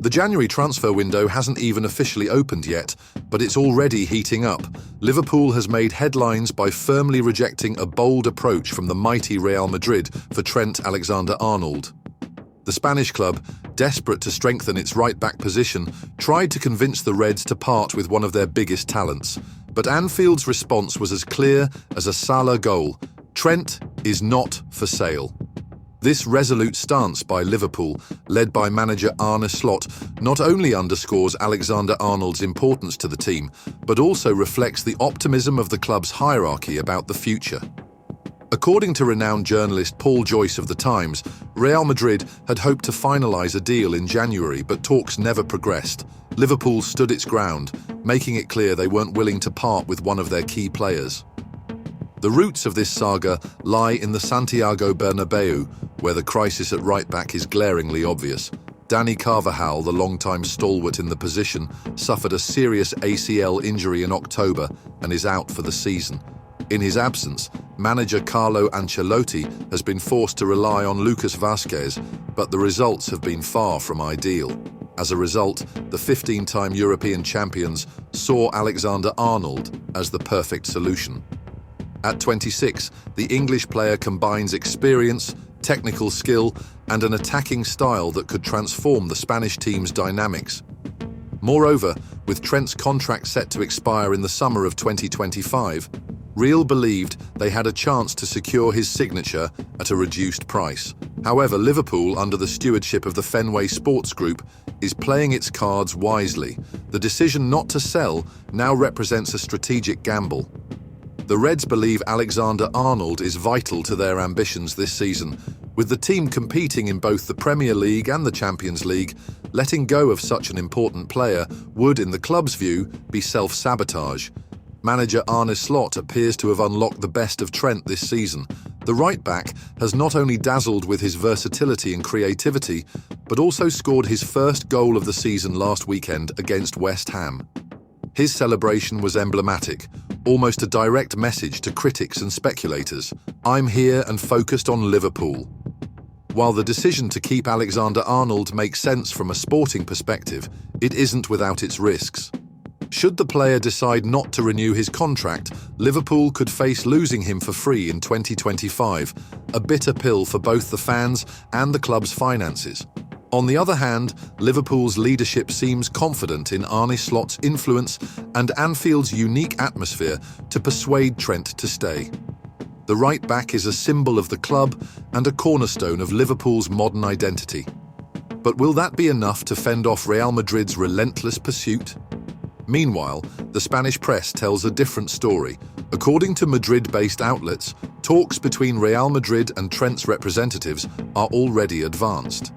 The January transfer window hasn't even officially opened yet, but it's already heating up. Liverpool has made headlines by firmly rejecting a bold approach from the mighty Real Madrid for Trent Alexander-Arnold. The Spanish club, desperate to strengthen its right-back position, tried to convince the Reds to part with one of their biggest talents. But Anfield's response was as clear as a Salah goal. Trent is not for sale. This resolute stance by Liverpool, led by manager Arne Slot, not only underscores Alexander-Arnold's importance to the team, but also reflects the optimism of the club's hierarchy about the future. According to renowned journalist Paul Joyce of The Times, Real Madrid had hoped to finalise a deal in January, but talks never progressed. Liverpool stood its ground, making it clear they weren't willing to part with one of their key players. The roots of this saga lie in the Santiago Bernabeu, where the crisis at right-back is glaringly obvious. Dani Carvajal, the long-time stalwart in the position, suffered a serious ACL injury in October and is out for the season. In his absence, manager Carlo Ancelotti has been forced to rely on Lucas Vázquez, but the results have been far from ideal. As a result, the 15-time European champions saw Alexander-Arnold as the perfect solution. At 26, the English player combines experience, technical skill, and an attacking style that could transform the Spanish team's dynamics. Moreover, with Trent's contract set to expire in the summer of 2025, Real believed they had a chance to secure his signature at a reduced price. However, Liverpool, under the stewardship of the Fenway Sports Group, is playing its cards wisely. The decision not to sell now represents a strategic gamble. The Reds believe Alexander-Arnold is vital to their ambitions this season. With the team competing in both the Premier League and the Champions League, letting go of such an important player would, in the club's view, be self-sabotage. Manager Arne Slot appears to have unlocked the best of Trent this season. The right-back has not only dazzled with his versatility and creativity, but also scored his first goal of the season last weekend against West Ham. His celebration was emblematic, almost a direct message to critics and speculators. "I'm here and focused on Liverpool." While the decision to keep Alexander-Arnold makes sense from a sporting perspective, it isn't without its risks. Should the player decide not to renew his contract, Liverpool could face losing him for free in 2025, a bitter pill for both the fans and the club's finances. On the other hand, Liverpool's leadership seems confident in Arne Slot's influence and Anfield's unique atmosphere to persuade Trent to stay. The right-back is a symbol of the club and a cornerstone of Liverpool's modern identity. But will that be enough to fend off Real Madrid's relentless pursuit? Meanwhile, the Spanish press tells a different story. According to Madrid-based outlets, talks between Real Madrid and Trent's representatives are already advanced.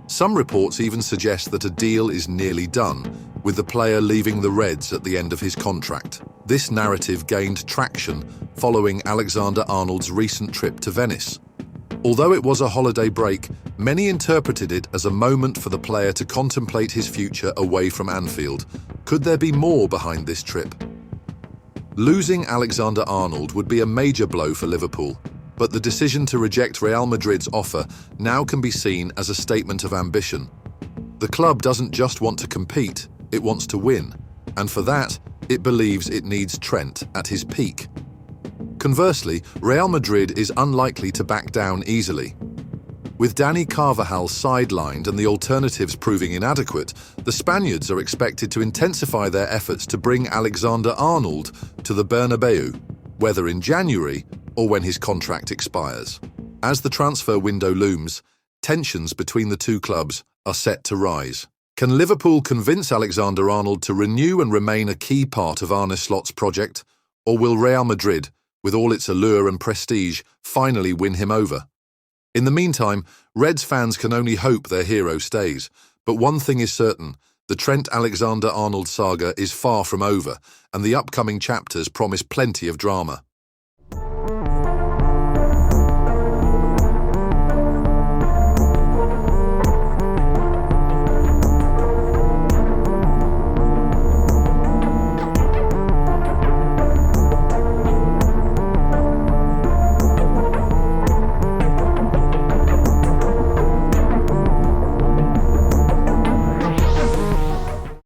Some reports even suggest that a deal is nearly done, with the player leaving the Reds at the end of his contract. This narrative gained traction following Alexander-Arnold's recent trip to Venice. Although it was a holiday break, many interpreted it as a moment for the player to contemplate his future away from Anfield. Could there be more behind this trip? Losing Alexander-Arnold would be a major blow for Liverpool, but the decision to reject Real Madrid's offer now can be seen as a statement of ambition. The club doesn't just want to compete, it wants to win, and for that, it believes it needs Trent at his peak. Conversely, Real Madrid is unlikely to back down easily. With Dani Carvajal sidelined and the alternatives proving inadequate, the Spaniards are expected to intensify their efforts to bring Alexander-Arnold to the Bernabeu, whether in January or when his contract expires. As the transfer window looms, tensions between the two clubs are set to rise. Can Liverpool convince Alexander-Arnold to renew and remain a key part of Arne Slot's project, or will Real Madrid, with all its allure and prestige, finally win him over? In the meantime, Reds fans can only hope their hero stays. But one thing is certain, the Trent Alexander-Arnold saga is far from over, and the upcoming chapters promise plenty of drama.